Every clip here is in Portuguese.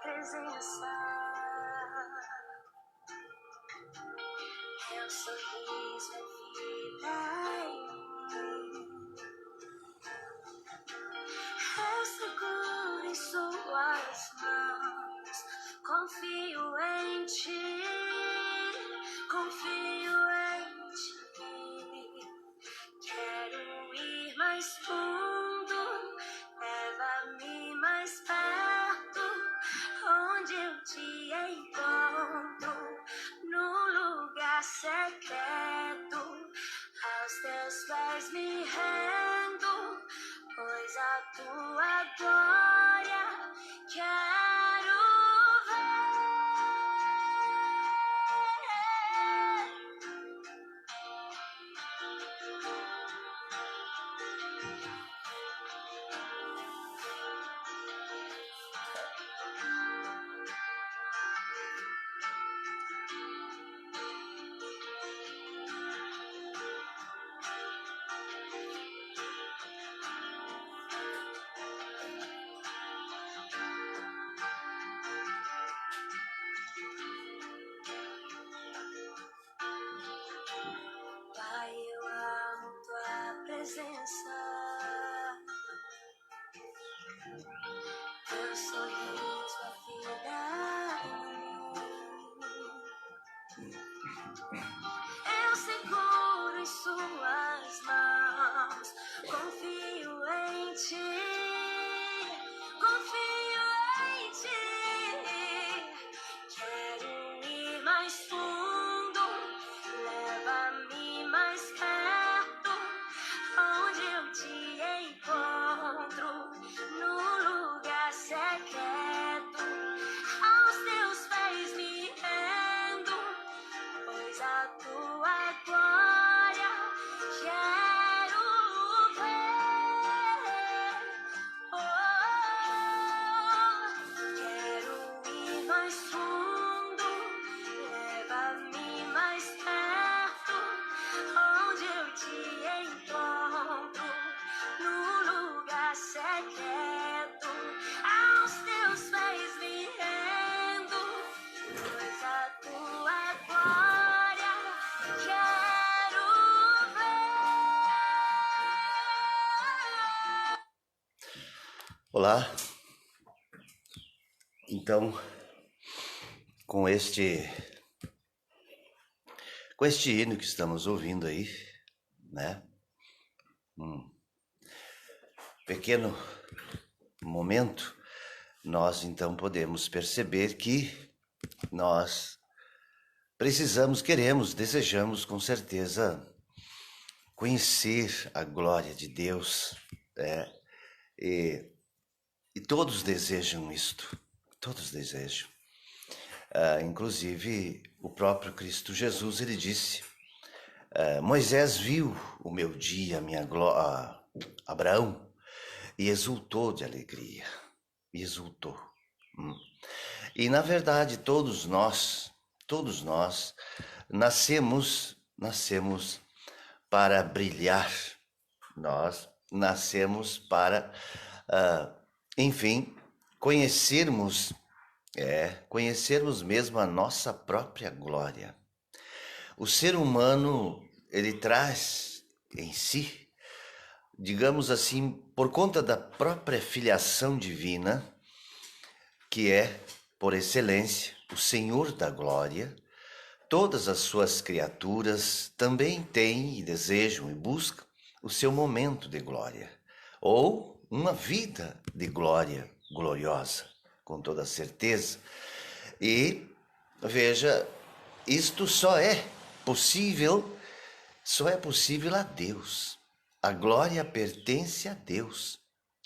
presença, teu sorriso é vida em mim. Eu seguro em suas mãos, confio em ti, confio em ti. Quero ir mais fundo, leva-me mais perto, onde eu te encontro, no lugar secreto, aos teus pés me rendo, pois a tua glória quero ver. Pai, eu amo tua presença, teu sorriso é vida em mim. Eu seguro em suas mãos, confio em ti, confio em ti. Quero ir mais fundo, leva-me mais perto, onde eu te encontro, no lugar secreto, aos teus pés me rendo, pois a tua glória quero ver. Quero ir mais fundo, leva-me mais perto, onde eu te encontro, no lugar secreto, aos teus pés me rendo, pois a tua glória quero ver. Olá, então com este hino que estamos ouvindo aí, né? Pequeno momento, nós então podemos perceber que nós precisamos, queremos, desejamos com certeza conhecer a glória de Deus, né? E todos desejam isto, todos desejam. Inclusive o próprio Cristo Jesus, ele disse, Moisés viu o meu dia, minha glória, Abraão, e exultou de alegria, e exultou. E na verdade todos nós nascemos para brilhar, nós nascemos para, enfim, conhecermos mesmo a nossa própria glória. O ser humano, ele traz em si, digamos assim, por conta da própria filiação divina, que é, por excelência, o Senhor da glória, todas as suas criaturas também têm e desejam e buscam o seu momento de glória, ou uma vida de glória gloriosa, com toda certeza. E veja, isto só é possível a Deus. A glória pertence a Deus.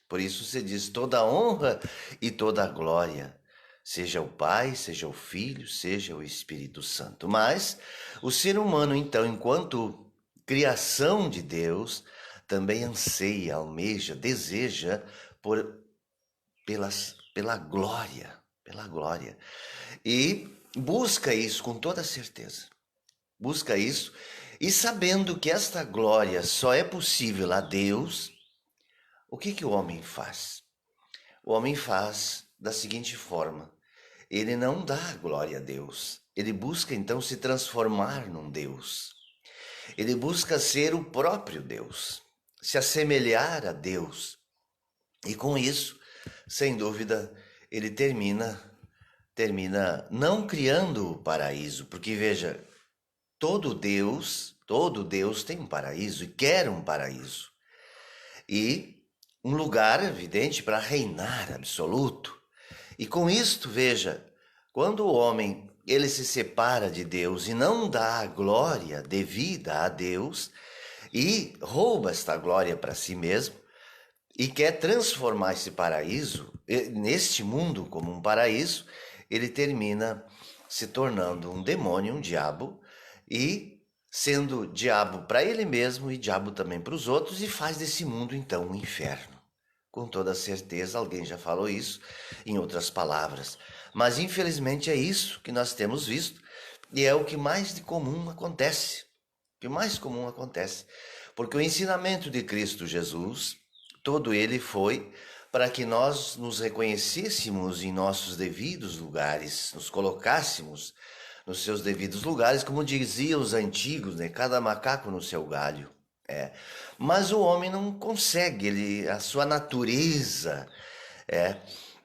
Por isso se diz toda a honra e toda a glória, seja o Pai, seja o Filho, seja o Espírito Santo. Mas o ser humano, então, enquanto criação de Deus, também anseia, almeja, deseja pela glória, e busca isso com toda certeza. Busca isso e sabendo que esta glória só é possível a Deus, o que o homem faz? O homem faz da seguinte forma: ele não dá glória a Deus. Ele busca então se transformar num Deus. Ele busca ser o próprio Deus, se assemelhar a Deus. E com isso, sem dúvida, ele termina não criando o paraíso, porque veja, todo Deus tem um paraíso e quer um paraíso. E um lugar evidente para reinar absoluto. E com isto, veja, quando o homem ele se separa de Deus e não dá a glória devida a Deus e rouba esta glória para si mesmo e quer transformar esse paraíso, neste mundo como um paraíso, ele termina se tornando um demônio, um diabo, e sendo diabo para ele mesmo e diabo também para os outros, e faz desse mundo então um inferno. Com toda certeza, alguém já falou isso em outras palavras. Mas infelizmente é isso que nós temos visto e é o que mais de comum acontece. O que mais comum acontece. Porque o ensinamento de Cristo Jesus, todo ele foi para que nós nos reconhecêssemos em nossos devidos lugares, nos colocássemos nos seus devidos lugares, como diziam os antigos, né? Cada macaco no seu galho. Mas o homem não consegue, a sua natureza,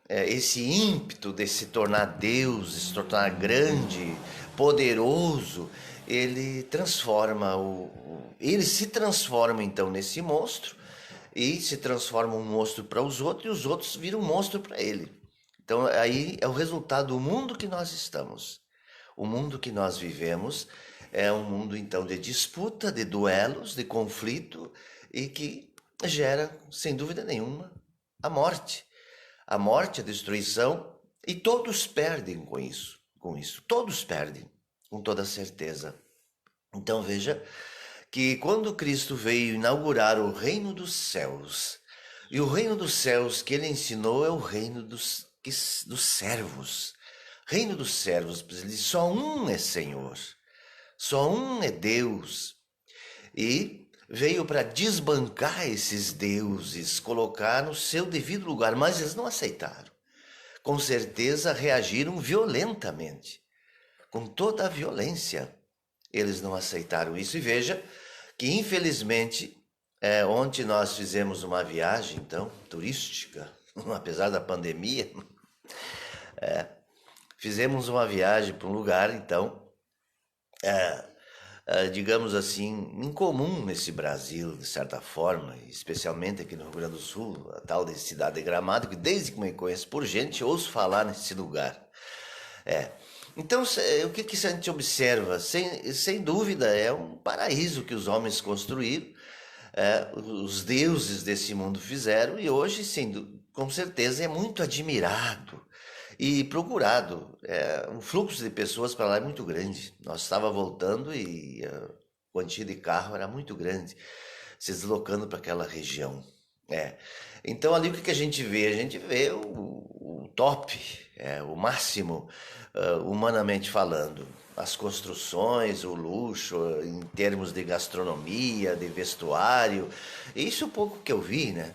esse ímpeto de se tornar Deus, de se tornar grande, poderoso, ele se transforma então nesse monstro e se transforma um monstro para os outros e os outros viram um monstro para ele. Então aí é o resultado do mundo que nós estamos. O mundo que nós vivemos é um mundo então de disputa, de duelos, de conflito e que gera, sem dúvida nenhuma, a morte. A morte, a destruição, e todos perdem com isso. Todos perdem, com toda certeza. Então veja que quando Cristo veio inaugurar o reino dos céus, e o reino dos céus que ele ensinou é o reino dos servos. Reino dos servos, só um é Senhor, só um é Deus. E veio para desbancar esses deuses, colocar no seu devido lugar, mas eles não aceitaram. Com certeza reagiram violentamente, com toda a violência. Eles não aceitaram isso. E veja que, infelizmente, ontem nós fizemos uma viagem, então, turística, apesar da pandemia, fizemos uma viagem para um lugar, então, digamos assim, incomum nesse Brasil, de certa forma, especialmente aqui no Rio Grande do Sul, a tal de cidade de Gramado, que desde que me conheço por gente, ouço falar nesse lugar. Então, o que a gente observa? Sem dúvida, é um paraíso que os homens construíram, os deuses desse mundo fizeram, e hoje, com certeza, é muito admirado e procurado. O fluxo de pessoas para lá é muito grande. Nós estávamos voltando e a quantia de carro era muito grande, se deslocando para aquela região. Então ali o que a gente vê? A gente vê o top, o máximo, humanamente falando. As construções, o luxo, em termos de gastronomia, de vestuário. Isso é o pouco que eu vi, né?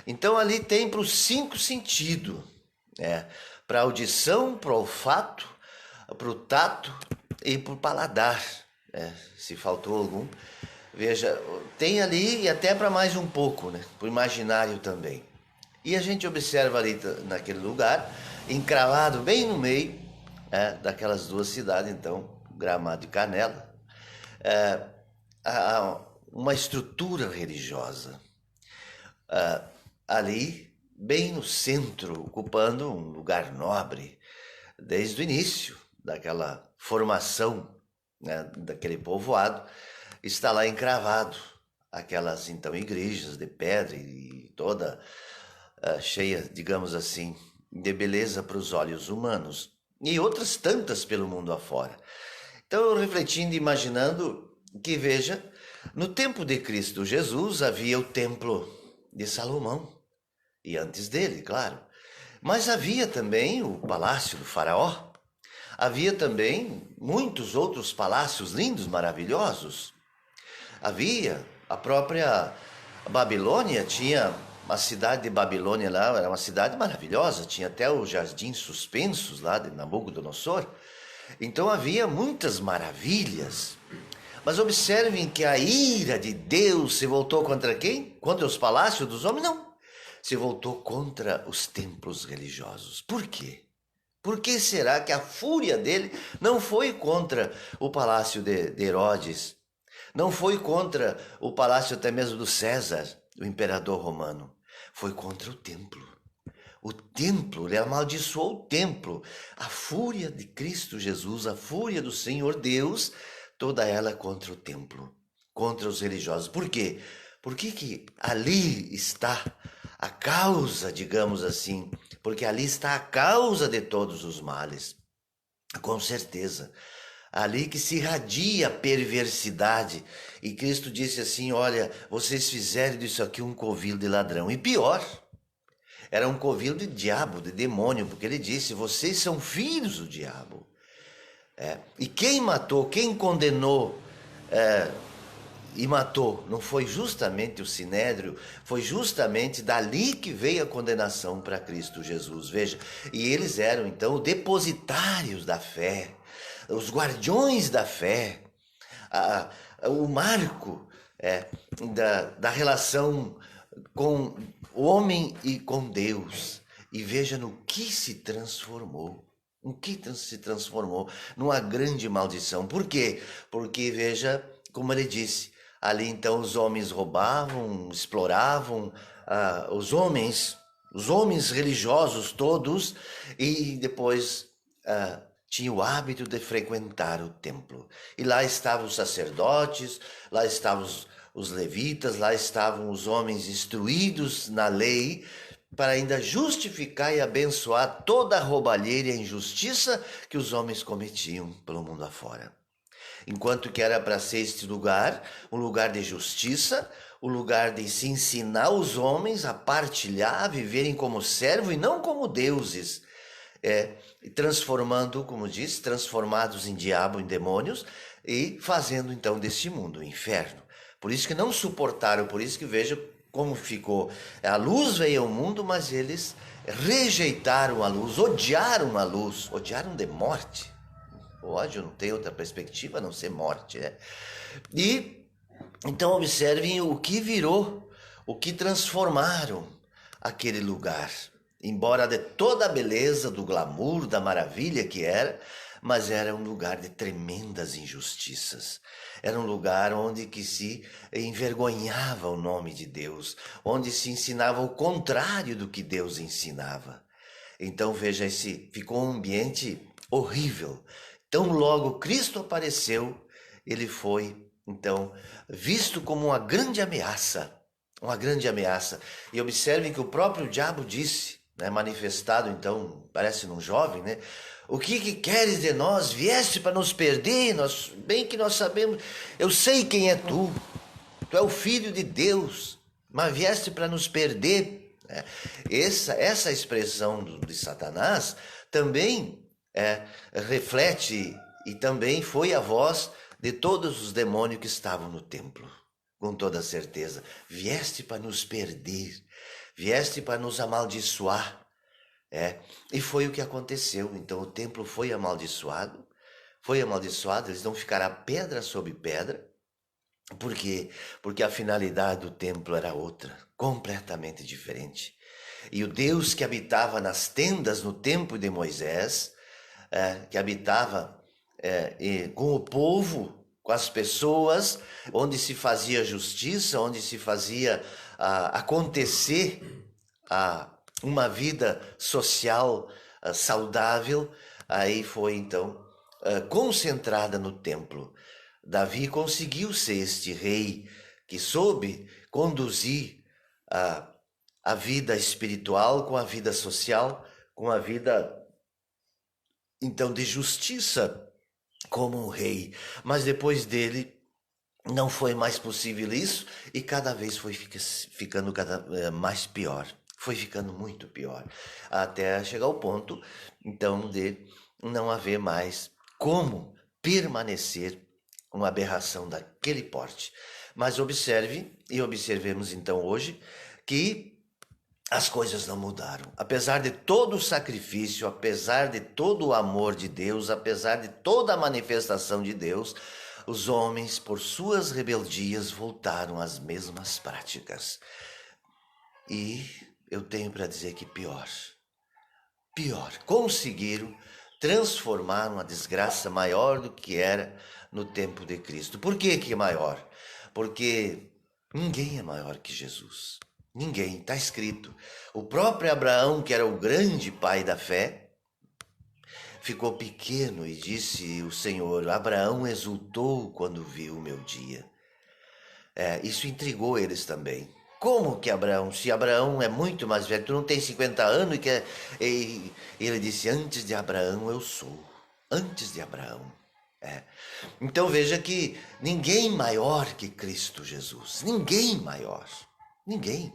Então ali tem para os 5 sentidos, para a audição, para o olfato, para o tato e para o paladar, se faltou algum. Veja, tem ali e até para mais um pouco, né? Para o imaginário também. E a gente observa ali naquele lugar, encravado bem no meio daquelas duas cidades, então, Gramado e Canela, uma estrutura religiosa. Ali, bem no centro, ocupando um lugar nobre, desde o início daquela formação, né, daquele povoado, está lá encravado aquelas então igrejas de pedra e toda cheia, digamos assim, de beleza para os olhos humanos e outras tantas pelo mundo afora. Então eu refletindo e imaginando que, veja, no tempo de Cristo Jesus havia o templo de Salomão e antes dele, claro, mas havia também o palácio do faraó, havia também muitos outros palácios lindos, maravilhosos. Havia a própria Babilônia, tinha uma cidade de Babilônia lá, era uma cidade maravilhosa, tinha até os jardins suspensos lá de Nabucodonosor. Então havia muitas maravilhas. Mas observem que a ira de Deus se voltou contra quem? Contra os palácios dos homens? Não. Se voltou contra os templos religiosos. Por quê? Por que será que a fúria dele não foi contra o palácio de Herodes? Não foi contra o palácio até mesmo do César, o imperador romano. Foi contra o templo. O templo, ele amaldiçoou o templo. A fúria de Cristo Jesus, a fúria do Senhor Deus, toda ela contra o templo, contra os religiosos. Por quê? Porque que ali está a causa, digamos assim, porque ali está a causa de todos os males. Com certeza. Ali que se irradia a perversidade. E Cristo disse assim: olha, vocês fizeram disso aqui um covil de ladrão. E pior, era um covil de diabo, de demônio, porque ele disse: vocês são filhos do diabo. E quem matou, quem condenou e matou, não foi justamente o Sinédrio, foi justamente dali que veio a condenação para Cristo Jesus. Veja, e eles eram então depositários da fé, os guardiões da fé, o marco da relação com o homem e com Deus. E veja no que se transformou. O que se transformou numa grande maldição. Por quê? Porque veja, como ele disse, ali então os homens roubavam, exploravam os homens religiosos todos, e depois tinha o hábito de frequentar o templo. E lá estavam os sacerdotes, lá estavam os levitas, lá estavam os homens instruídos na lei, para ainda justificar e abençoar toda a roubalheira e a injustiça que os homens cometiam pelo mundo afora. Enquanto que era para ser este lugar, um lugar de justiça, um lugar de se ensinar os homens a partilhar, a viverem como servo e não como deuses, transformando, como diz, transformados em diabo, em demônios, e fazendo então deste mundo o inferno. Por isso que não suportaram, por isso que veja como ficou. A luz veio ao mundo, mas eles rejeitaram a luz, odiaram a luz, odiaram de morte. O ódio não tem outra perspectiva a não ser morte, né? E então observem o que virou, o que transformaram aquele lugar. Embora de toda a beleza, do glamour, da maravilha que era, mas era um lugar de tremendas injustiças. Era um lugar onde que se envergonhava o nome de Deus, onde se ensinava o contrário do que Deus ensinava. Então veja, ficou um ambiente horrível. Tão logo Cristo apareceu, ele foi então visto como uma grande ameaça. Uma grande ameaça. E observem que o próprio diabo disse, manifestado então, parece num jovem, né? O que queres de nós? Vieste para nos perder? Bem que nós sabemos, eu sei quem é tu. Tu é o Filho de Deus, mas vieste para nos perder. Essa expressão de Satanás também reflete e também foi a voz de todos os demônios que estavam no templo. Com toda certeza, vieste para nos perder, vieste para nos amaldiçoar. E foi o que aconteceu. Então o templo foi amaldiçoado, eles não ficaram pedra sobre pedra. Por quê? Porque a finalidade do templo era outra, completamente diferente. E o Deus que habitava nas tendas no tempo de Moisés, que habitava com o povo, com as pessoas, onde se fazia justiça, onde se fazia acontecer uma vida social saudável, aí foi então concentrada no templo. Davi conseguiu ser este rei que soube conduzir a vida espiritual com a vida social, com a vida então de justiça como um rei. Mas depois dele não foi mais possível isso, e cada vez foi ficando mais pior. Foi ficando muito pior, até chegar ao ponto então de não haver mais como permanecer uma aberração daquele porte. Mas observemos então hoje que as coisas não mudaram. Apesar de todo o sacrifício, apesar de todo o amor de Deus, apesar de toda a manifestação de Deus, os homens, por suas rebeldias, voltaram às mesmas práticas. E eu tenho para dizer que pior, conseguiram transformar uma desgraça maior do que era no tempo de Cristo. Por que é maior? Porque ninguém é maior que Jesus. Ninguém, está escrito. O próprio Abraão, que era o grande pai da fé, ficou pequeno e disse o Senhor: Abraão exultou quando viu o meu dia. Isso intrigou eles também. Como que Abraão, se Abraão é muito mais velho, tu não tem 50 anos e ele disse: antes de Abraão eu sou. Antes de Abraão. Então veja que ninguém maior que Cristo Jesus. Ninguém maior. Ninguém.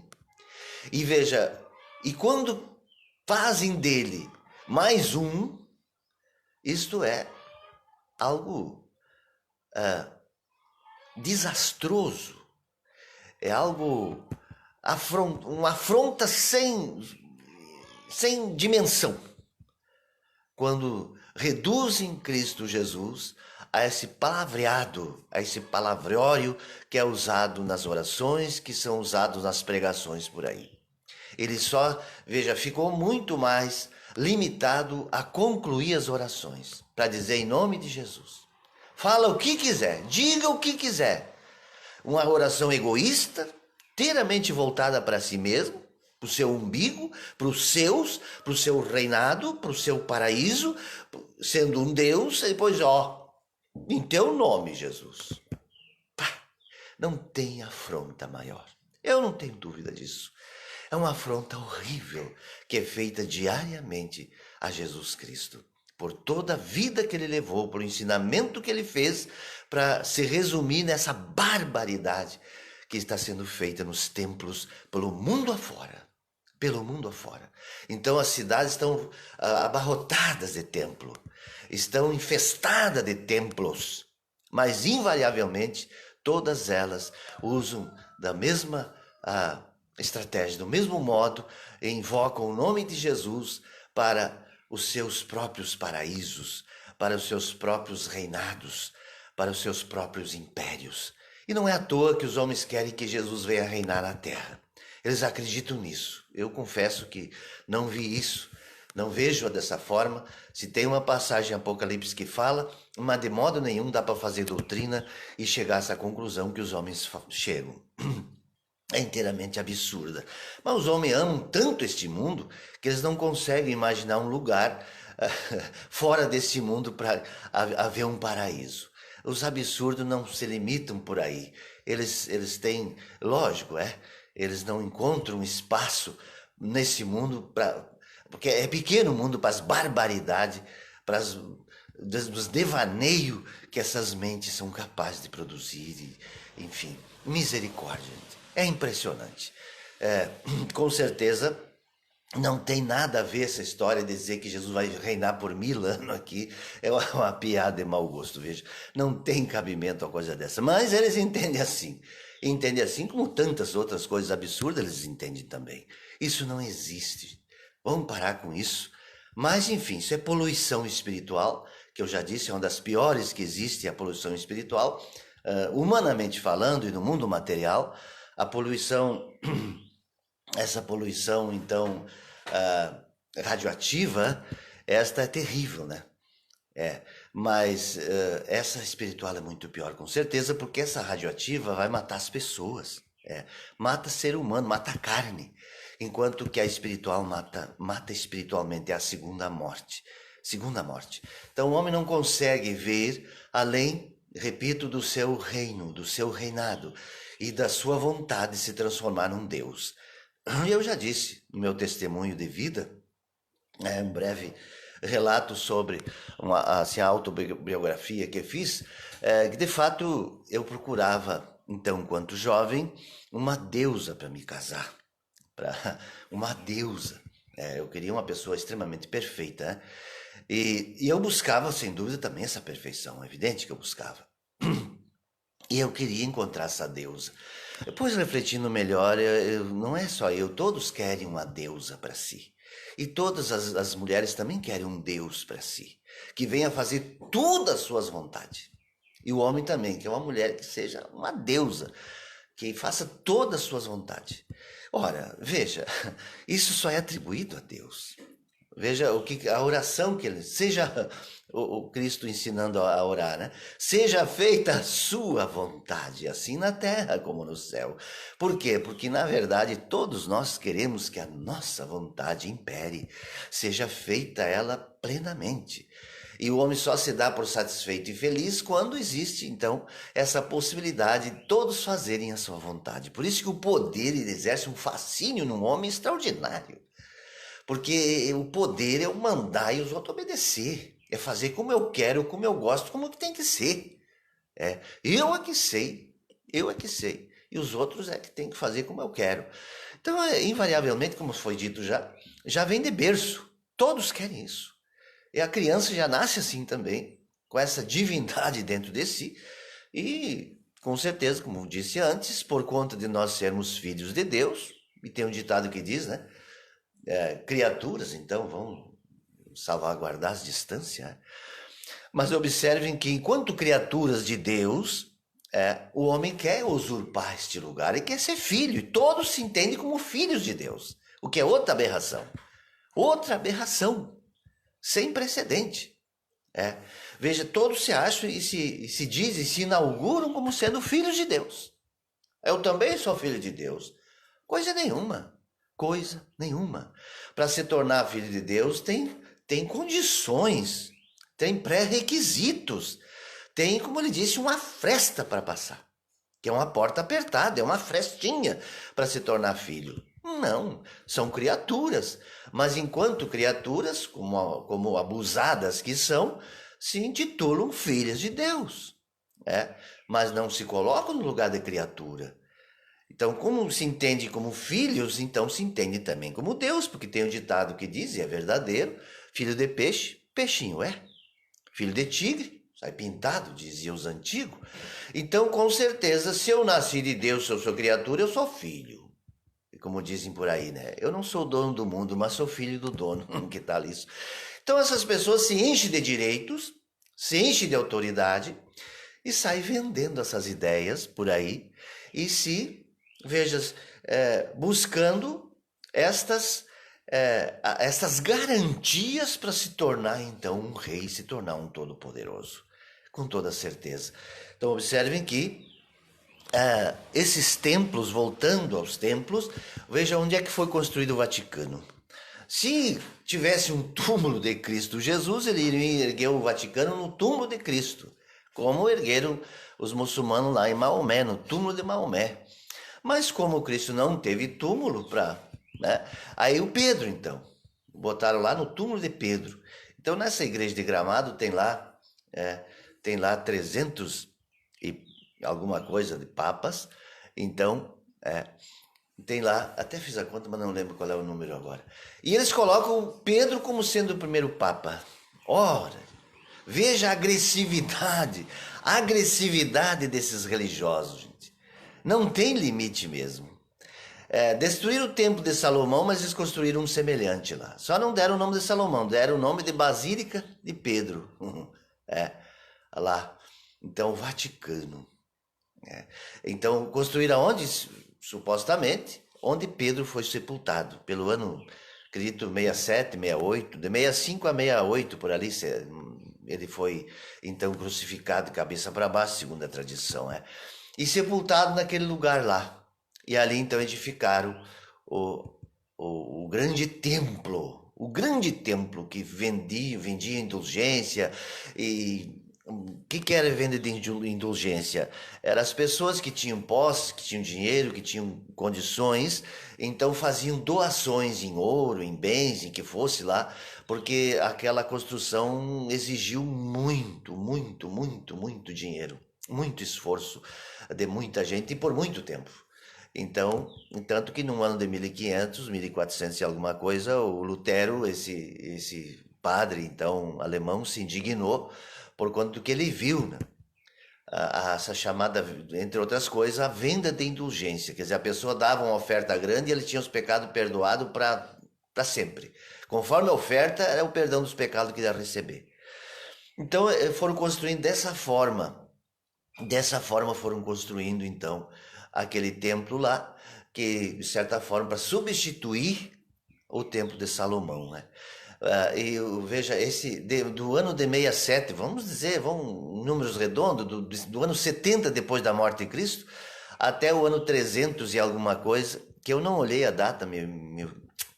E veja, e quando fazem dele mais um, isto é algo desastroso, é algo, uma afronta sem dimensão, quando reduzem Cristo Jesus a esse palavreado, a esse palavrório que é usado nas orações, que são usados nas pregações por aí. Ele só, veja, ficou muito mais limitado a concluir as orações, para dizer em nome de Jesus. Fala o que quiser, diga o que quiser. Uma oração egoísta, inteiramente voltada para si mesmo, para o seu umbigo, para os seus, para o seu reinado, para o seu paraíso, sendo um Deus, e depois, em teu nome, Jesus. Não tem afronta maior. Eu não tenho dúvida disso. É uma afronta horrível que é feita diariamente a Jesus Cristo, por toda a vida que ele levou, por o ensinamento que ele fez, para se resumir nessa barbaridade que está sendo feita nos templos pelo mundo afora. Pelo mundo afora. Então as cidades estão abarrotadas de templo, estão infestadas de templos, mas invariavelmente todas elas usam da mesma estratégia, do mesmo modo, invocam o nome de Jesus para os seus próprios paraísos, para os seus próprios reinados, para os seus próprios impérios. E não é à toa que os homens querem que Jesus venha reinar na terra. Eles acreditam nisso. Eu confesso que não vi isso, não vejo dessa forma. Se tem uma passagem em Apocalipse que fala, mas de modo nenhum dá para fazer doutrina e chegar a essa conclusão que os homens chegam. É inteiramente absurda. Mas os homens amam tanto este mundo que eles não conseguem imaginar um lugar fora desse mundo para haver um paraíso. Os absurdos não se limitam por aí. Eles têm, lógico, eles não encontram espaço nesse mundo, porque é pequeno o mundo para as barbaridades, para os devaneios que essas mentes são capazes de produzir. Enfim, misericórdia, gente. É impressionante. Com certeza não tem nada a ver essa história de dizer que Jesus vai reinar por 1000 anos aqui. É uma piada de mau gosto, veja. Não tem cabimento a coisa dessa. Mas eles entendem assim. Entendem assim como tantas outras coisas absurdas eles entendem também. Isso não existe. Vamos parar com isso. Mas, enfim, isso é poluição espiritual, que eu já disse, é uma das piores que existe, a poluição espiritual. Humanamente falando e no mundo material, a poluição, essa poluição, então, radioativa, esta é terrível, né? Mas essa espiritual é muito pior, com certeza, porque essa radioativa vai matar as pessoas. Mata ser humano, mata a carne. Enquanto que a espiritual mata espiritualmente, é a segunda morte. Segunda morte. Então o homem não consegue ver além, repito, do seu reino, do seu reinado e da sua vontade de se transformar num Deus. E eu já disse no meu testemunho de vida, um breve relato sobre a autobiografia que eu fiz, que de fato eu procurava, então, enquanto jovem, uma deusa para me casar. Uma deusa. Eu queria uma pessoa extremamente perfeita, né? E eu buscava, sem dúvida, também essa perfeição. É evidente que eu buscava. E eu queria encontrar essa deusa. Depois, refletindo melhor, não é só eu, todos querem uma deusa para si. E todas as mulheres também querem um Deus para si, que venha fazer tudo as suas vontades. E o homem também, que é uma mulher que seja uma deusa, que faça todas as suas vontades. Ora, veja, isso só é atribuído a Deus. Veja o que a oração que ele seja o Cristo ensinando a orar, né? Seja feita a sua vontade, assim na terra como no céu. Por quê? Porque na verdade todos nós queremos que a nossa vontade impere, seja feita ela plenamente. E o homem só se dá por satisfeito e feliz quando existe, então, essa possibilidade de todos fazerem a sua vontade. Por isso que o poder ele exerce um fascínio num homem extraordinário. Porque o poder é o mandar e os outros obedecer. É fazer como eu quero, como eu gosto, como que tem que ser. Eu é que sei, eu é que sei. E os outros é que tem que fazer como eu quero. Então, invariavelmente, como foi dito já vem de berço. Todos querem isso. E a criança já nasce assim também, com essa divindade dentro de si. E, com certeza, como disse antes, por conta de nós sermos filhos de Deus, e tem um ditado que diz, né? Criaturas, então, vão salvaguardar as distâncias. Mas observem que, enquanto criaturas de Deus, o homem quer usurpar este lugar e quer ser filho. E todos se entendem como filhos de Deus, o que é outra aberração. Outra aberração, sem precedente. Veja, todos se acham e se dizem, se inauguram como sendo filhos de Deus. Eu também sou filho de Deus. Coisa nenhuma. Coisa nenhuma. Para se tornar filho de Deus tem condições, tem pré-requisitos, tem, como ele disse, uma fresta para passar, que é uma porta apertada, é uma frestinha para se tornar filho. Não, são criaturas, mas enquanto criaturas, como abusadas que são, se intitulam filhas de Deus, mas não se colocam no lugar de criatura. Então, como se entende como filhos, então se entende também como Deus, porque tem um ditado que diz, e é verdadeiro, filho de peixe, peixinho é. Filho de tigre, sai pintado, diziam os antigos. Então, com certeza, se eu nasci de Deus, se eu sou criatura, eu sou filho. E como dizem por aí, né? Eu não sou dono do mundo, mas sou filho do dono. Que tal isso? Então, essas pessoas se enchem de direitos, se enchem de autoridade e saem vendendo essas ideias por aí e se vejas, buscando estas garantias para se tornar então um rei, se tornar um todo-poderoso, com toda certeza. Então observem que esses templos, voltando aos templos, veja onde é que foi construído o Vaticano. Se tivesse um túmulo de Cristo Jesus, ele iria erguer o Vaticano no túmulo de Cristo, como ergueram os muçulmanos lá em Maomé, no túmulo de Maomé. Mas como Cristo não teve túmulo aí o Pedro, então, botaram lá no túmulo de Pedro. Então, nessa igreja de Gramado tem lá 300 e alguma coisa de papas. Então, tem lá, até fiz a conta, mas não lembro qual é o número agora. E eles colocam Pedro como sendo o primeiro papa. Ora, veja a agressividade desses religiosos, gente. Não tem limite mesmo. Destruíram o templo de Salomão, mas eles construíram um semelhante lá. Só não deram o nome de Salomão, deram o nome de Basílica de Pedro. Lá. Então, o Vaticano. Então, construíram onde? Supostamente, onde Pedro foi sepultado, pelo ano, acredito, 67, 68, de 65 a 68, por ali, ele foi, então, crucificado de cabeça para baixo, segundo a tradição, e sepultado naquele lugar lá. E ali então edificaram o grande templo que vendia indulgência. E o que era venda de indulgência? Eram as pessoas que tinham posse, que tinham dinheiro, que tinham condições, então faziam doações em ouro, em bens, em que fosse lá, porque aquela construção exigiu muito, muito, muito, muito dinheiro, muito esforço de muita gente e por muito tempo. Então, tanto que no ano de 1500, 1400 e alguma coisa, o Lutero, esse padre então alemão, se indignou por conta do que ele viu, né? essa chamada, entre outras coisas, a venda de indulgência. Quer dizer, a pessoa dava uma oferta grande e ele tinha os pecados perdoados para sempre. Conforme a oferta, era o perdão dos pecados que ia receber. Então, foram construindo dessa forma. Dessa forma foram construindo, então, aquele templo lá, que, de certa forma, para substituir o templo de Salomão, né? E veja, do ano de 67, vamos dizer, números redondos, do ano 70 depois da morte de Cristo, até o ano 300 e alguma coisa, que eu não olhei a data,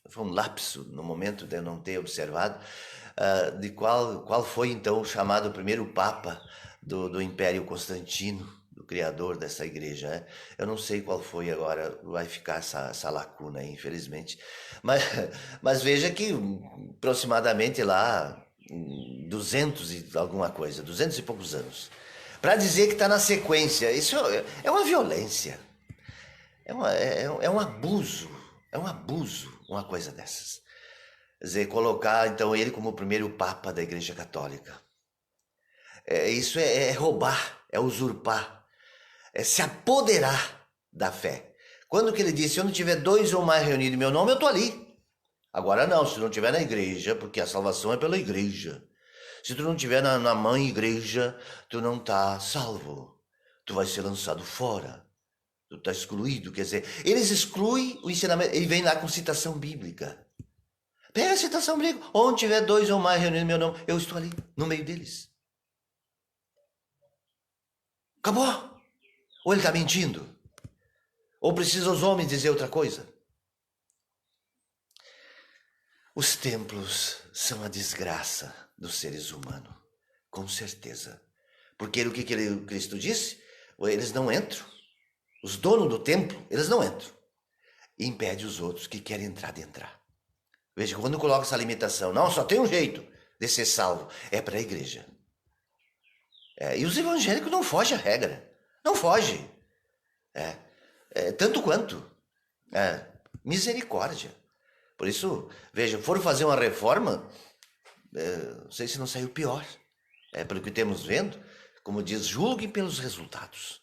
foi um lapso no momento de eu não ter observado, de qual foi então chamado o primeiro Papa do Império Constantino, do criador dessa igreja, né? Eu não sei qual foi agora, vai ficar essa lacuna aí, infelizmente. Mas veja que aproximadamente lá 200 e alguma coisa, 200 e poucos anos. Para dizer que está na sequência, isso é uma violência, é um abuso, uma coisa dessas. Quer dizer, colocar então ele como o primeiro Papa da Igreja Católica. Isso é roubar, é usurpar, é se apoderar da fé. Quando que ele disse, se eu não tiver 2 ou mais reunidos em meu nome, eu estou ali. Agora não, se não estiver na igreja, porque a salvação é pela igreja. Se tu não estiver na mãe igreja, tu não está salvo. Tu vai ser lançado fora. Tu está excluído, quer dizer, eles excluem o ensinamento, ele vem lá com citação bíblica. Pega a citação bíblica, onde tiver 2 ou mais reunidos em meu nome, eu estou ali, no meio deles. Acabou? Ou ele está mentindo? Ou precisa os homens dizer outra coisa? Os templos são a desgraça dos seres humanos, com certeza. Porque o que Cristo disse? Eles não entram. Os donos do templo, eles não entram. E impede os outros que querem entrar de entrar. Veja, quando coloca essa limitação, não, só tem um jeito de ser salvo, é para a igreja. E os evangélicos não fogem à regra. Não fogem. Tanto quanto. Misericórdia. Por isso, veja, foram fazer uma reforma, não sei se não saiu pior. Pelo que temos vendo, como diz, julguem pelos resultados.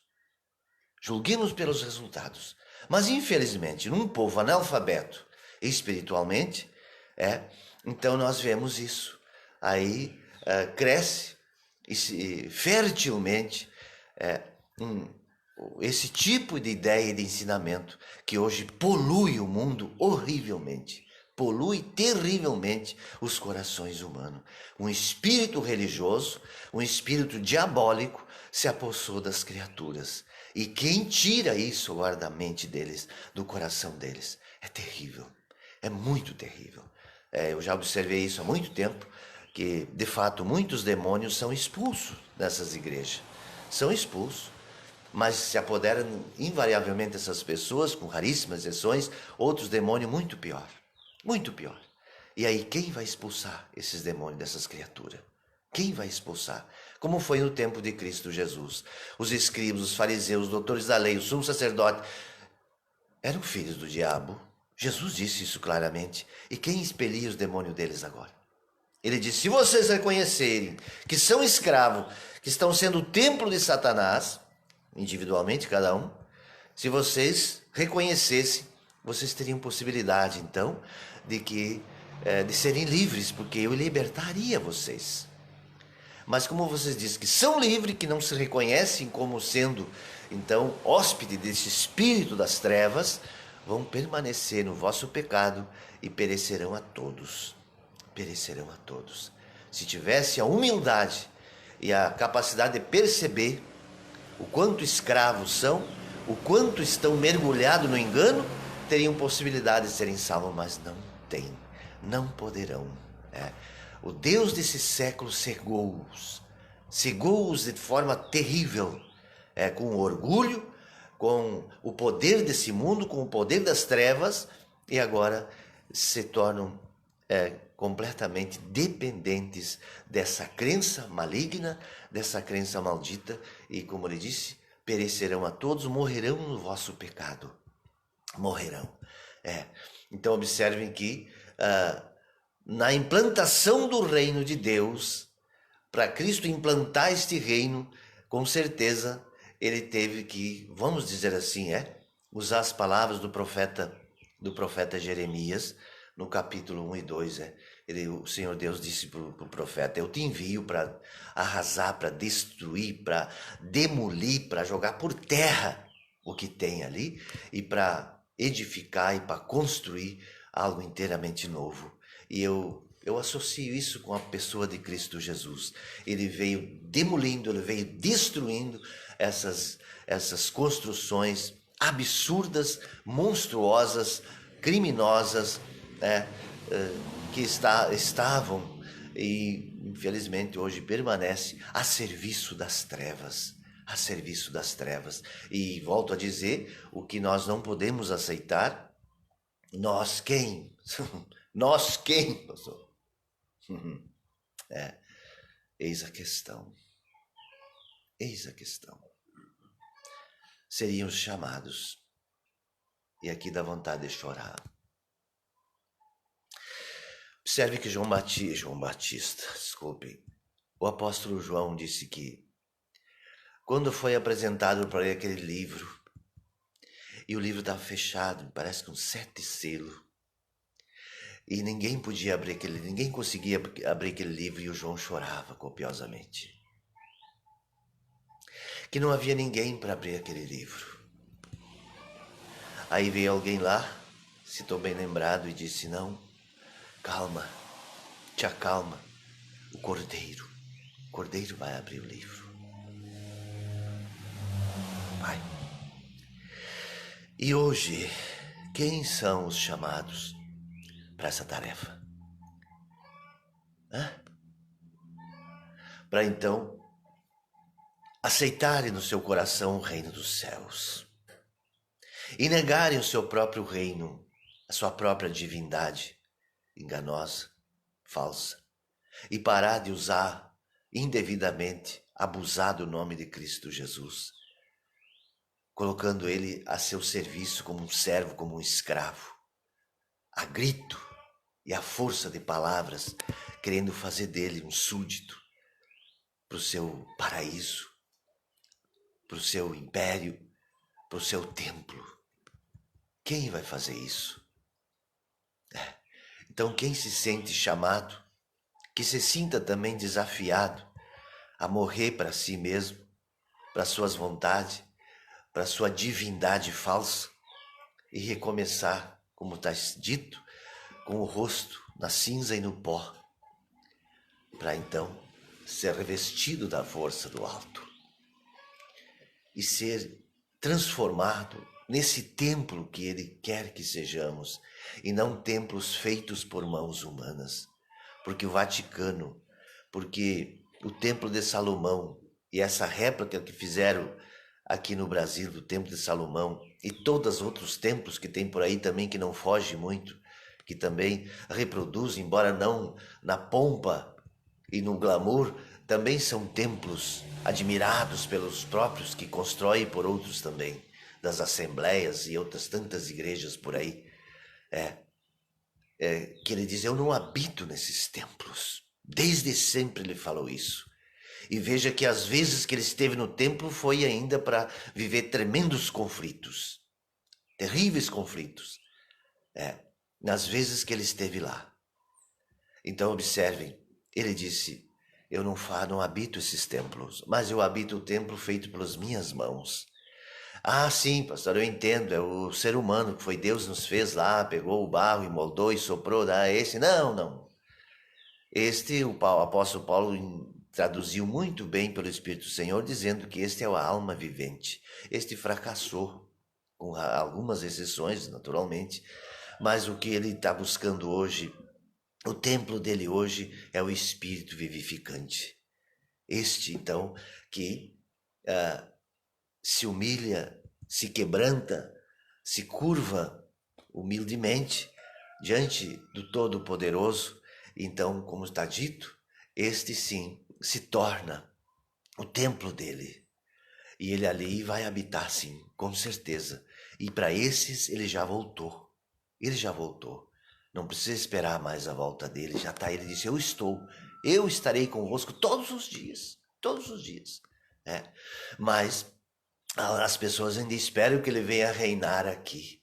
Julguemos pelos resultados. Mas, infelizmente, num povo analfabeto espiritualmente, então nós vemos isso. Aí cresce e fertilmente esse tipo de ideia e de ensinamento que hoje polui o mundo horrivelmente, polui terrivelmente os corações humanos. Um espírito religioso, um espírito diabólico se apossou das criaturas. E quem tira isso agora da mente deles, do coração deles, é terrível, é muito terrível. Eu já observei isso há muito tempo, que de fato muitos demônios são expulsos dessas igrejas, são expulsos. Mas se apoderam invariavelmente essas pessoas, com raríssimas exceções, outros demônios muito pior. Muito pior. E aí quem vai expulsar esses demônios dessas criaturas? Quem vai expulsar? Como foi no tempo de Cristo Jesus. Os escribas, os fariseus, os doutores da lei, o sumo sacerdote, eram filhos do diabo. Jesus disse isso claramente. E quem expelia os demônios deles agora? Ele disse, se vocês reconhecerem que são escravos, que estão sendo o templo de Satanás, individualmente cada um, se vocês reconhecessem, vocês teriam possibilidade então de serem livres, porque eu libertaria vocês. Mas como vocês dizem que são livres, que não se reconhecem como sendo então hóspede desse espírito das trevas, vão permanecer no vosso pecado e perecerão a todos. Perecerão a todos. Se tivesse a humildade e a capacidade de perceber o quanto escravos são, o quanto estão mergulhados no engano, teriam possibilidade de serem salvos, mas não têm, não poderão. O Deus desse século cegou-os de forma terrível, com orgulho, com o poder desse mundo, com o poder das trevas, e agora se tornam completamente dependentes dessa crença maligna, dessa crença maldita, e como ele disse, perecerão a todos, morrerão no vosso pecado. Morrerão. Então observem que na implantação do reino de Deus, para Cristo implantar este reino, com certeza ele teve que, vamos dizer assim, usar as palavras do profeta Jeremias, no capítulo 1 e 2. O Senhor Deus disse para o profeta: eu te envio para arrasar, para destruir, para demolir, para jogar por terra o que tem ali e para edificar e para construir algo inteiramente novo. E eu associo isso com a pessoa de Cristo Jesus. Ele veio demolindo, ele veio destruindo essas construções absurdas, monstruosas, criminosas, né, que estavam e infelizmente hoje permanece a serviço das trevas. A serviço das trevas. E volto a dizer, o que nós não podemos aceitar, nós quem? Nós quem, pastor? Eis a questão. Eis a questão. Seriam os chamados. E aqui dá vontade de chorar. Observe que João Batista, desculpem, o apóstolo João disse que quando foi apresentado para ele aquele livro, e o livro estava fechado, parece com 7 selos, e ninguém podia abrir ninguém conseguia abrir aquele livro, e o João chorava copiosamente. Que não havia ninguém para abrir aquele livro. Aí veio alguém lá, se estou bem lembrado, e disse: não, calma, te acalma, o Cordeiro vai abrir o livro. Pai. E hoje, quem são os chamados para essa tarefa? Para então aceitarem no seu coração o reino dos céus e negarem o seu próprio reino, a sua própria divindade enganosa, falsa, e parar de usar indevidamente, abusar do nome de Cristo Jesus, colocando ele a seu serviço como um servo, como um escravo, a grito e a força de palavras, querendo fazer dele um súdito para o seu paraíso, para o seu império, para o seu templo. Quem vai fazer isso? Então, quem se sente chamado, que se sinta também desafiado a morrer para si mesmo, para suas vontades, para sua divindade falsa e recomeçar, como está dito, com o rosto na cinza e no pó, para então ser revestido da força do alto e ser transformado nesse templo que ele quer que sejamos, e não templos feitos por mãos humanas. Porque o Vaticano, porque o Templo de Salomão e essa réplica que fizeram aqui no Brasil do Templo de Salomão e todos os outros templos que tem por aí também, que não foge muito, que também reproduzem, embora não na pompa e no glamour, também são templos admirados pelos próprios que constroem, por outros também, das assembleias e outras tantas igrejas por aí. Que ele diz: eu não habito nesses templos. Desde sempre ele falou isso. E veja que as vezes que ele esteve no templo foi ainda para viver tremendos conflitos, terríveis conflitos, nas vezes que ele esteve lá. Então observem, ele disse: eu não habito esses templos, mas eu habito o templo feito pelas minhas mãos. Ah, sim, pastor, eu entendo, é o ser humano que foi Deus nos fez lá, pegou o barro e moldou e soprou, esse. Não. O apóstolo Paulo traduziu muito bem pelo Espírito do Senhor, dizendo que este é a alma vivente. Este fracassou, com algumas exceções, naturalmente, mas o que ele está buscando hoje, o templo dele hoje é o Espírito vivificante. Este, então, que se humilha, se quebranta, se curva humildemente diante do Todo-Poderoso. Então, como está dito, este sim se torna o templo dele. E ele ali vai habitar, sim, com certeza. E para esses ele já voltou. Ele já voltou. Não precisa esperar mais a volta dele. Já está. Ele disse: eu estarei convosco todos os dias. Todos os dias. Mas as pessoas ainda esperam que ele venha reinar aqui.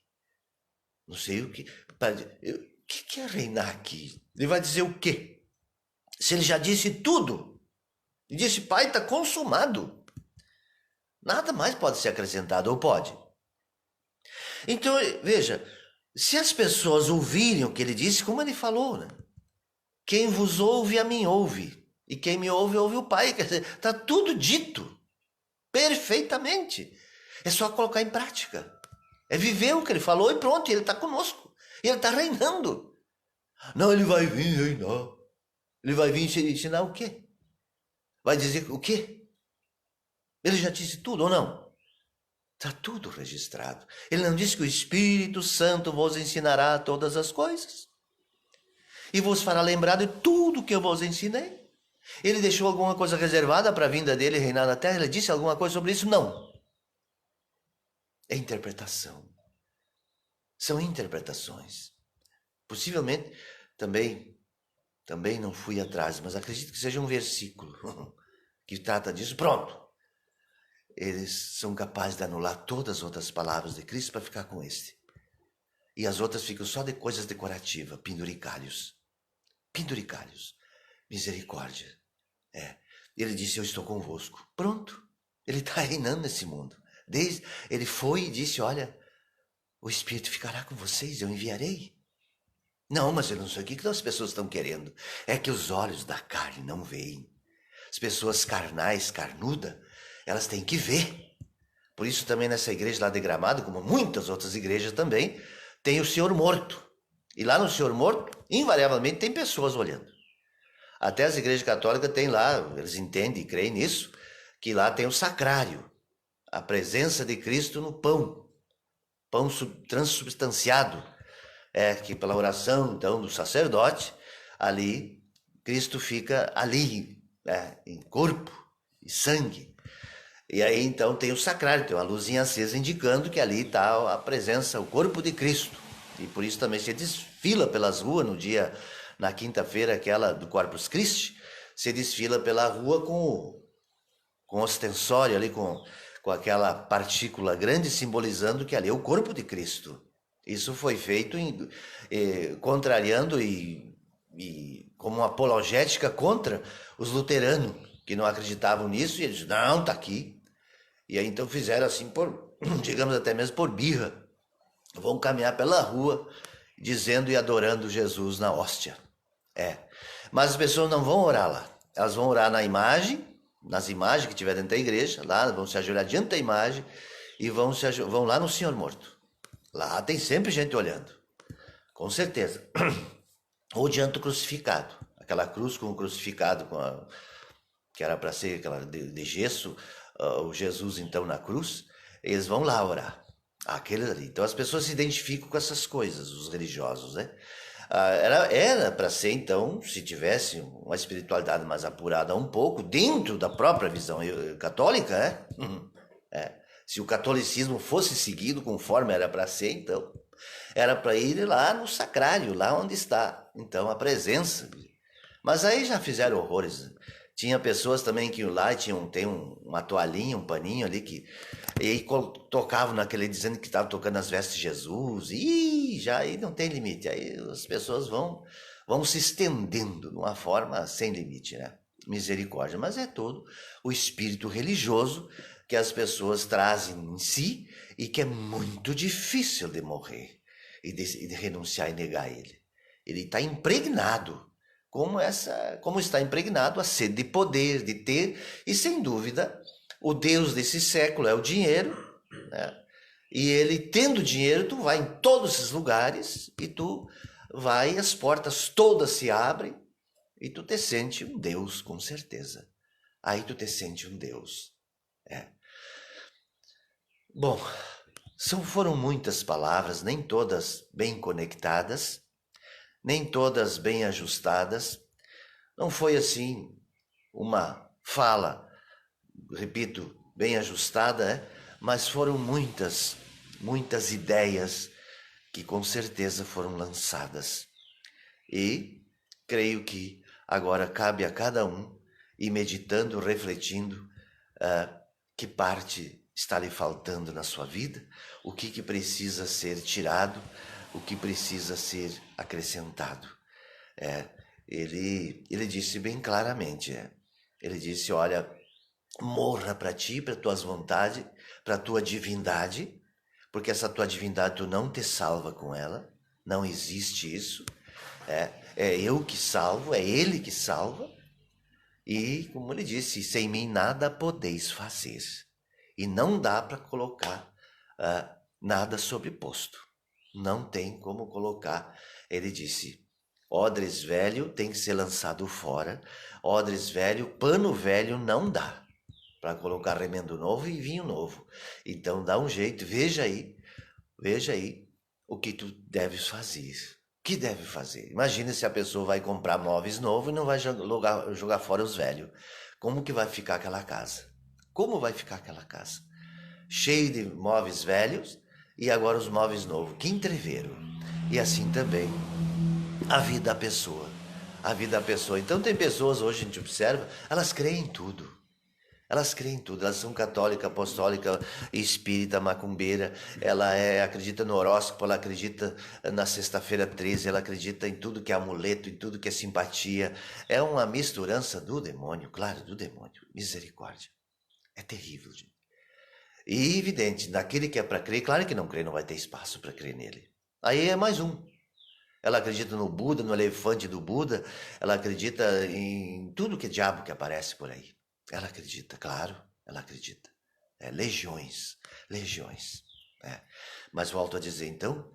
Não sei o que. O que é reinar aqui? Ele vai dizer o quê? Se ele já disse tudo. Ele disse, Pai, está consumado. Nada mais pode ser acrescentado, ou pode? Então, veja, se as pessoas ouvirem o que ele disse, como ele falou, né? Quem vos ouve, a mim ouve. E quem me ouve, ouve o Pai. Quer dizer, está tudo dito. Perfeitamente. É só colocar em prática. É viver o que ele falou e pronto, ele está conosco. Ele está reinando. Não, ele vai vir reinar. Ele vai vir ensinar o quê? Vai dizer o quê? Ele já disse tudo ou não? Está tudo registrado. Ele não disse que o Espírito Santo vos ensinará todas as coisas? E vos fará lembrar de tudo que eu vos ensinei? Ele deixou alguma coisa reservada para a vinda dele reinar na terra? Ele disse alguma coisa sobre isso? Não. É interpretação. São interpretações. Possivelmente, também não fui atrás, mas acredito que seja um versículo que trata disso. Pronto. Eles são capazes de anular todas as outras palavras de Cristo para ficar com este. E as outras ficam só de coisas decorativas, penduricalhos. Penduricalhos. Misericórdia. Ele disse, eu estou convosco. Pronto. Ele está reinando nesse mundo. Ele foi e disse, olha, o Espírito ficará com vocês, eu enviarei. Não, mas eu não sei o que as pessoas estão querendo. É que os olhos da carne não veem. As pessoas carnais, carnuda, elas têm que ver. Por isso também nessa igreja lá de Gramado, como muitas outras igrejas também, tem o Senhor morto. E lá no Senhor morto, invariavelmente tem pessoas olhando. Até as igrejas católicas têm lá, eles entendem e creem nisso, que lá tem o sacrário, a presença de Cristo no pão transubstanciado, que pela oração então do sacerdote, ali Cristo fica ali, em corpo e sangue. E aí então tem o sacrário, tem uma luzinha acesa indicando que ali está a presença, o corpo de Cristo. E por isso também se desfila pelas ruas no dia, na quinta-feira, aquela do Corpus Christi, se desfila pela rua com ostensório ali, com aquela partícula grande simbolizando que ali é o corpo de Cristo. Isso foi feito contrariando e como uma apologética contra os luteranos, que não acreditavam nisso, e eles, não, está aqui. E aí então fizeram assim, digamos até mesmo por birra. Vão caminhar pela rua, dizendo e adorando Jesus na hóstia. Mas as pessoas não vão orar lá. Elas vão orar nas imagens que tiver dentro da igreja, lá vão se ajoelhar diante da imagem e vão lá no Senhor morto. Lá tem sempre gente olhando, com certeza. Ou diante do crucificado, aquela cruz com o crucificado, que era para ser aquela de gesso, o Jesus então na cruz, eles vão lá orar. Aqueles ali. Então as pessoas se identificam com essas coisas, os religiosos, né? Era para ser, então, se tivesse uma espiritualidade mais apurada um pouco, dentro da própria visão católica, se o catolicismo fosse seguido conforme era para ser, então, era para ir lá no sacrário, lá onde está, então, a presença. Mas aí já fizeram horrores. Tinha pessoas também que lá tem uma toalhinha, um paninho ali e aí tocavam naquele dizendo que estava tocando as vestes de Jesus. E já aí não tem limite. Aí as pessoas vão se estendendo de uma forma sem limite, né? Misericórdia. Mas é todo o espírito religioso que as pessoas trazem em si e que é muito difícil de morrer e de renunciar e negar ele. Ele está impregnado. Como está impregnado a sede de poder, de ter, e sem dúvida, o Deus desse século é o dinheiro, né? E ele, tendo dinheiro, tu vai em todos esses lugares, e tu vai, as portas todas se abrem, e tu te sente um Deus, com certeza. Aí tu te sente um Deus. Bom, foram muitas palavras, nem todas bem conectadas, nem todas bem ajustadas. Não foi assim uma fala, repito, bem ajustada, mas foram muitas ideias que com certeza foram lançadas. E creio que agora cabe a cada um ir meditando, refletindo, que parte está lhe faltando na sua vida, o que precisa ser tirado, o que precisa ser acrescentado. Ele disse bem claramente, ele disse, olha, morra para ti, para tuas vontades, para tua divindade, porque essa tua divindade tu não te salva com ela, não existe isso, é eu que salvo, é ele que salva, e como ele disse, sem mim nada podeis fazer, e não dá para colocar nada sobreposto, não tem como colocar, ele disse, odres velho tem que ser lançado fora, odres velho, pano velho não dá para colocar remendo novo e vinho novo. Então dá um jeito, veja aí o que tu deves fazer. O que deve fazer? Imagina se a pessoa vai comprar móveis novos e não vai jogar fora os velhos. Como que vai ficar aquela casa? Como vai ficar aquela casa? Cheio de móveis velhos e agora os móveis novos. Que entreveram. E assim também a vida da pessoa. A vida da pessoa. Então tem pessoas hoje, a gente observa, elas creem em tudo. Elas creem em tudo, elas são católica, apostólica, espírita, macumbeira, ela acredita no horóscopo, ela acredita na sexta-feira 13, ela acredita em tudo que é amuleto, em tudo que é simpatia. É uma misturança do demônio, claro, do demônio. Misericórdia. É terrível, gente. E evidente, naquele que é para crer, claro que não crê, não vai ter espaço para crer nele. Aí é mais um. Ela acredita no Buda, no elefante do Buda, ela acredita em tudo que é diabo que aparece por aí. Ela acredita, claro, ela acredita. Legiões. Mas volto a dizer, então,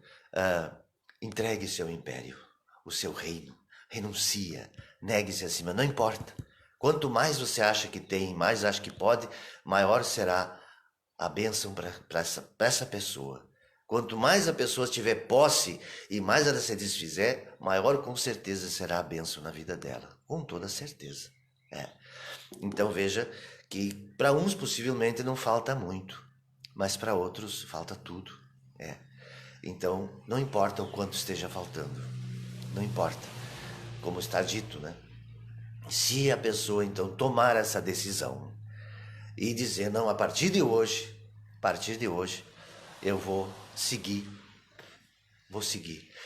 entregue seu império, o seu reino, renuncia, negue-se acima, não importa. Quanto mais você acha que tem, mais acha que pode, maior será a bênção para essa pessoa. Quanto mais a pessoa tiver posse e mais ela se desfizer, maior com certeza será a bênção na vida dela, com toda certeza. Então veja que para uns possivelmente não falta muito, mas para outros falta tudo. Então não importa o quanto esteja faltando, não importa, como está dito, né? Se a pessoa então tomar essa decisão e dizer, não, a partir de hoje, eu vou seguir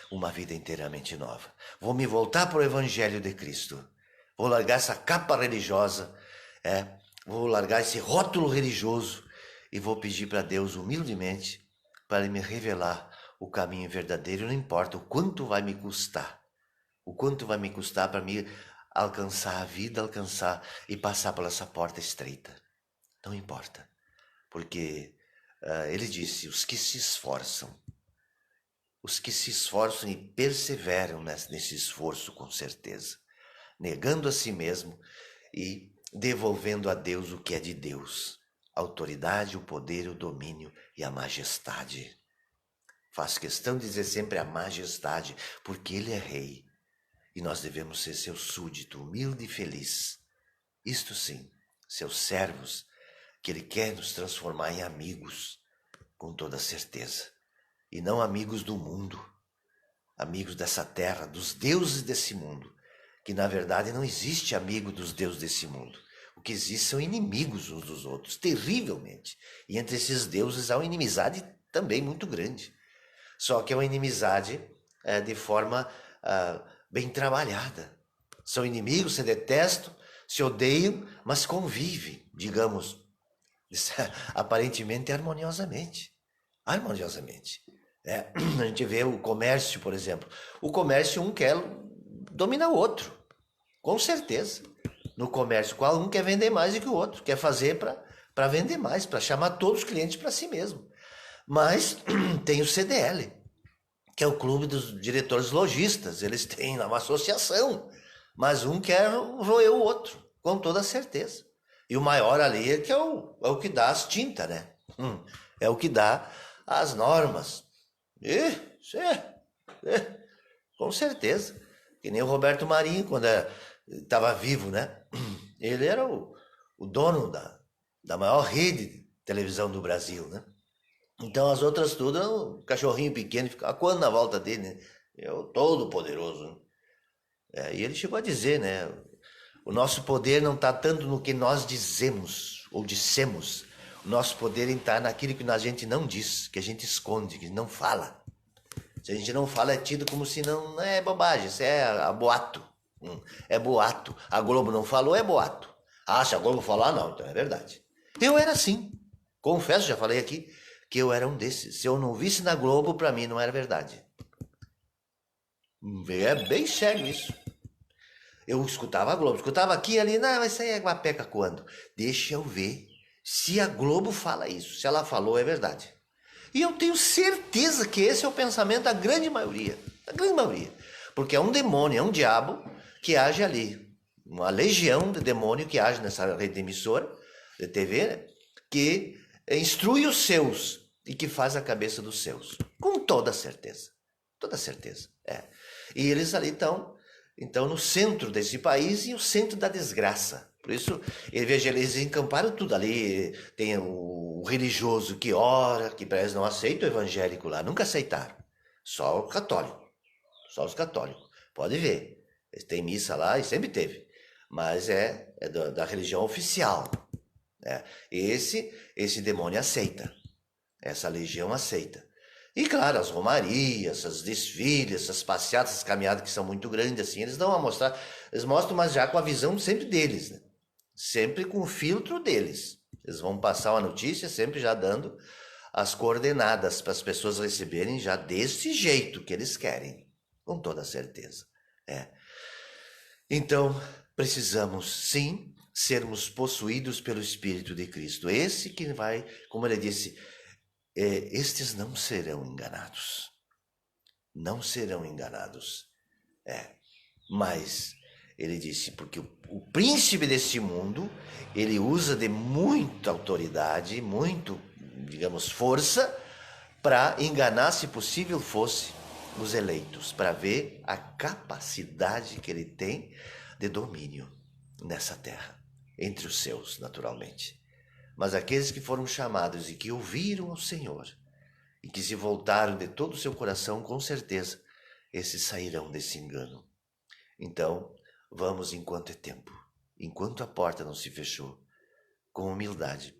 uma vida inteiramente nova. Vou me voltar para o Evangelho de Cristo. Vou largar essa capa religiosa, vou largar esse rótulo religioso e vou pedir para Deus humildemente para Ele me revelar o caminho verdadeiro. Não importa o quanto vai me custar, para me alcançar a vida, alcançar e passar por essa porta estreita. Não importa, porque Ele disse, os que se esforçam e perseveram nesse esforço com certeza, negando a si mesmo e devolvendo a Deus o que é de Deus, a autoridade, o poder, o domínio e a majestade. Faço questão de dizer sempre a majestade, porque Ele é rei e nós devemos ser seu súdito, humilde e feliz. Isto sim, seus servos, que Ele quer nos transformar em amigos, com toda certeza, e não amigos do mundo, amigos dessa terra, dos deuses desse mundo, que na verdade não existe amigo dos deuses desse mundo. O que existe são inimigos uns dos outros, terrivelmente. E entre esses deuses há uma inimizade também muito grande. Só que é uma inimizade de forma bem trabalhada. São inimigos, se detestam, se odeiam, mas convivem, digamos, aparentemente harmoniosamente. A gente vê o comércio, por exemplo. O comércio, um quer dominar o outro, com certeza. No comércio, qual um quer vender mais do que o outro, quer fazer para vender mais, para chamar todos os clientes para si mesmo. Mas tem o CDL, que é o Clube dos Diretores Lojistas. Eles têm uma associação, mas um quer roer o outro, com toda certeza. E o maior ali é que é o que dá as tintas, né? É o que dá as normas. Com certeza. Que nem o Roberto Marinho, quando estava vivo, né? Ele era o dono da maior rede de televisão do Brasil, né? Então as outras tudo, um cachorrinho pequeno, ficava quando na volta dele, né? É o todo poderoso, né? E ele chegou a dizer, né? O nosso poder não está tanto no que nós dizemos, ou dissemos. O nosso poder está naquilo que a gente não diz, que a gente esconde, que não fala. Se a gente não fala, é tido como se não é bobagem, isso é boato. É boato. A Globo não falou, é boato. Ah, se a Globo falar, não, então é verdade. Eu era assim. Confesso, já falei aqui, que eu era um desses. Se eu não visse na Globo, para mim não era verdade. É bem sério isso. Eu escutava a Globo, escutava aqui e ali, não, mas isso aí é guapeca quando? Deixa eu ver se a Globo fala isso. Se ela falou, é verdade. E eu tenho certeza que esse é o pensamento da grande maioria. Da grande maioria. Porque é um demônio, é um diabo que age ali. Uma legião de demônio que age nessa rede de emissora de TV, né? Que instrui os seus e que faz a cabeça dos seus. Com toda certeza. Toda certeza. É. E eles ali estão então no centro desse país e o centro da desgraça. Por isso, veja, eles encamparam tudo ali. Tem o religioso que ora, que parece não aceita o evangélico lá. Nunca aceitaram. Só o católico. Só os católicos. Pode ver. Tem missa lá e sempre teve. Mas é da religião oficial. Né? Esse demônio aceita. Essa legião aceita. E claro, as romarias, essas desfiles, essas passeatas, essas caminhadas que são muito grandes assim, eles dão a mostrar, eles mostram, mas já com a visão sempre deles, né? Sempre com o filtro deles. Eles vão passar uma notícia sempre já dando as coordenadas para as pessoas receberem já desse jeito que eles querem, com toda certeza. É. Então, precisamos sim sermos possuídos pelo Espírito de Cristo. Esse que vai, como ele disse, estes não serão enganados. Não serão enganados. Mas ele disse, porque o príncipe desse mundo, ele usa de muita autoridade, muito, digamos, força, para enganar, se possível fosse, os eleitos, para ver a capacidade que ele tem de domínio nessa terra, entre os seus, naturalmente. Mas aqueles que foram chamados e que ouviram ao Senhor e que se voltaram de todo o seu coração, com certeza, esses sairão desse engano. Então, vamos enquanto é tempo, enquanto a porta não se fechou, com humildade,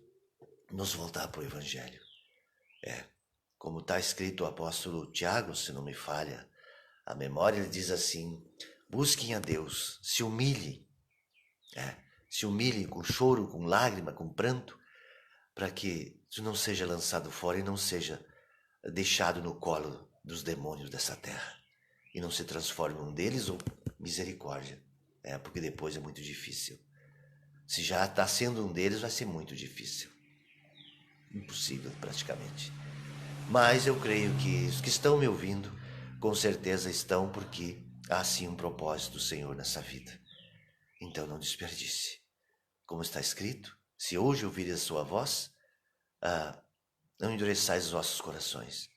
nos voltar para o Evangelho. Como está escrito o apóstolo Tiago, se não me falha a memória, ele diz assim: busquem a Deus, se humilhem com choro, com lágrima, com pranto, para que isso não seja lançado fora e não seja deixado no colo dos demônios dessa terra e não se transforme um deles, ou misericórdia, porque depois é muito difícil. Se já está sendo um deles, vai ser muito difícil, impossível praticamente. Mas eu creio que os que estão me ouvindo, com certeza estão, porque há sim um propósito do Senhor nessa vida. Então não desperdice. Como está escrito, se hoje ouvires a sua voz, não endureçais os vossos corações,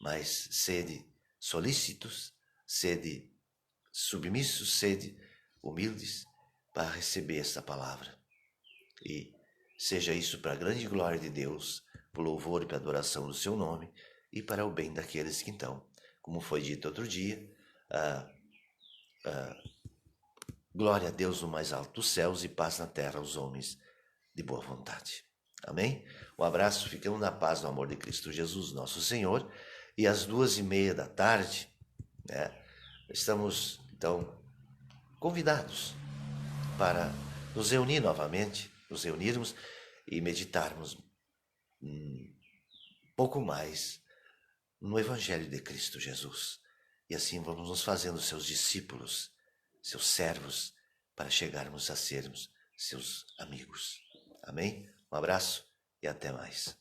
mas sede solícitos, sede submissos, sede humildes para receber esta palavra. E seja isso para a grande glória de Deus, para o louvor e para a adoração do seu nome e para o bem daqueles que então, como foi dito outro dia, glória a Deus no mais alto dos céus e paz na terra aos homens de boa vontade. Amém? Um abraço, ficamos na paz no amor de Cristo Jesus, nosso Senhor. E às 14h30, estamos, então, convidados para nos reunir novamente, nos reunirmos e meditarmos um pouco mais no Evangelho de Cristo Jesus. E assim vamos nos fazendo seus discípulos, seus servos, para chegarmos a sermos seus amigos. Amém? Um abraço e até mais.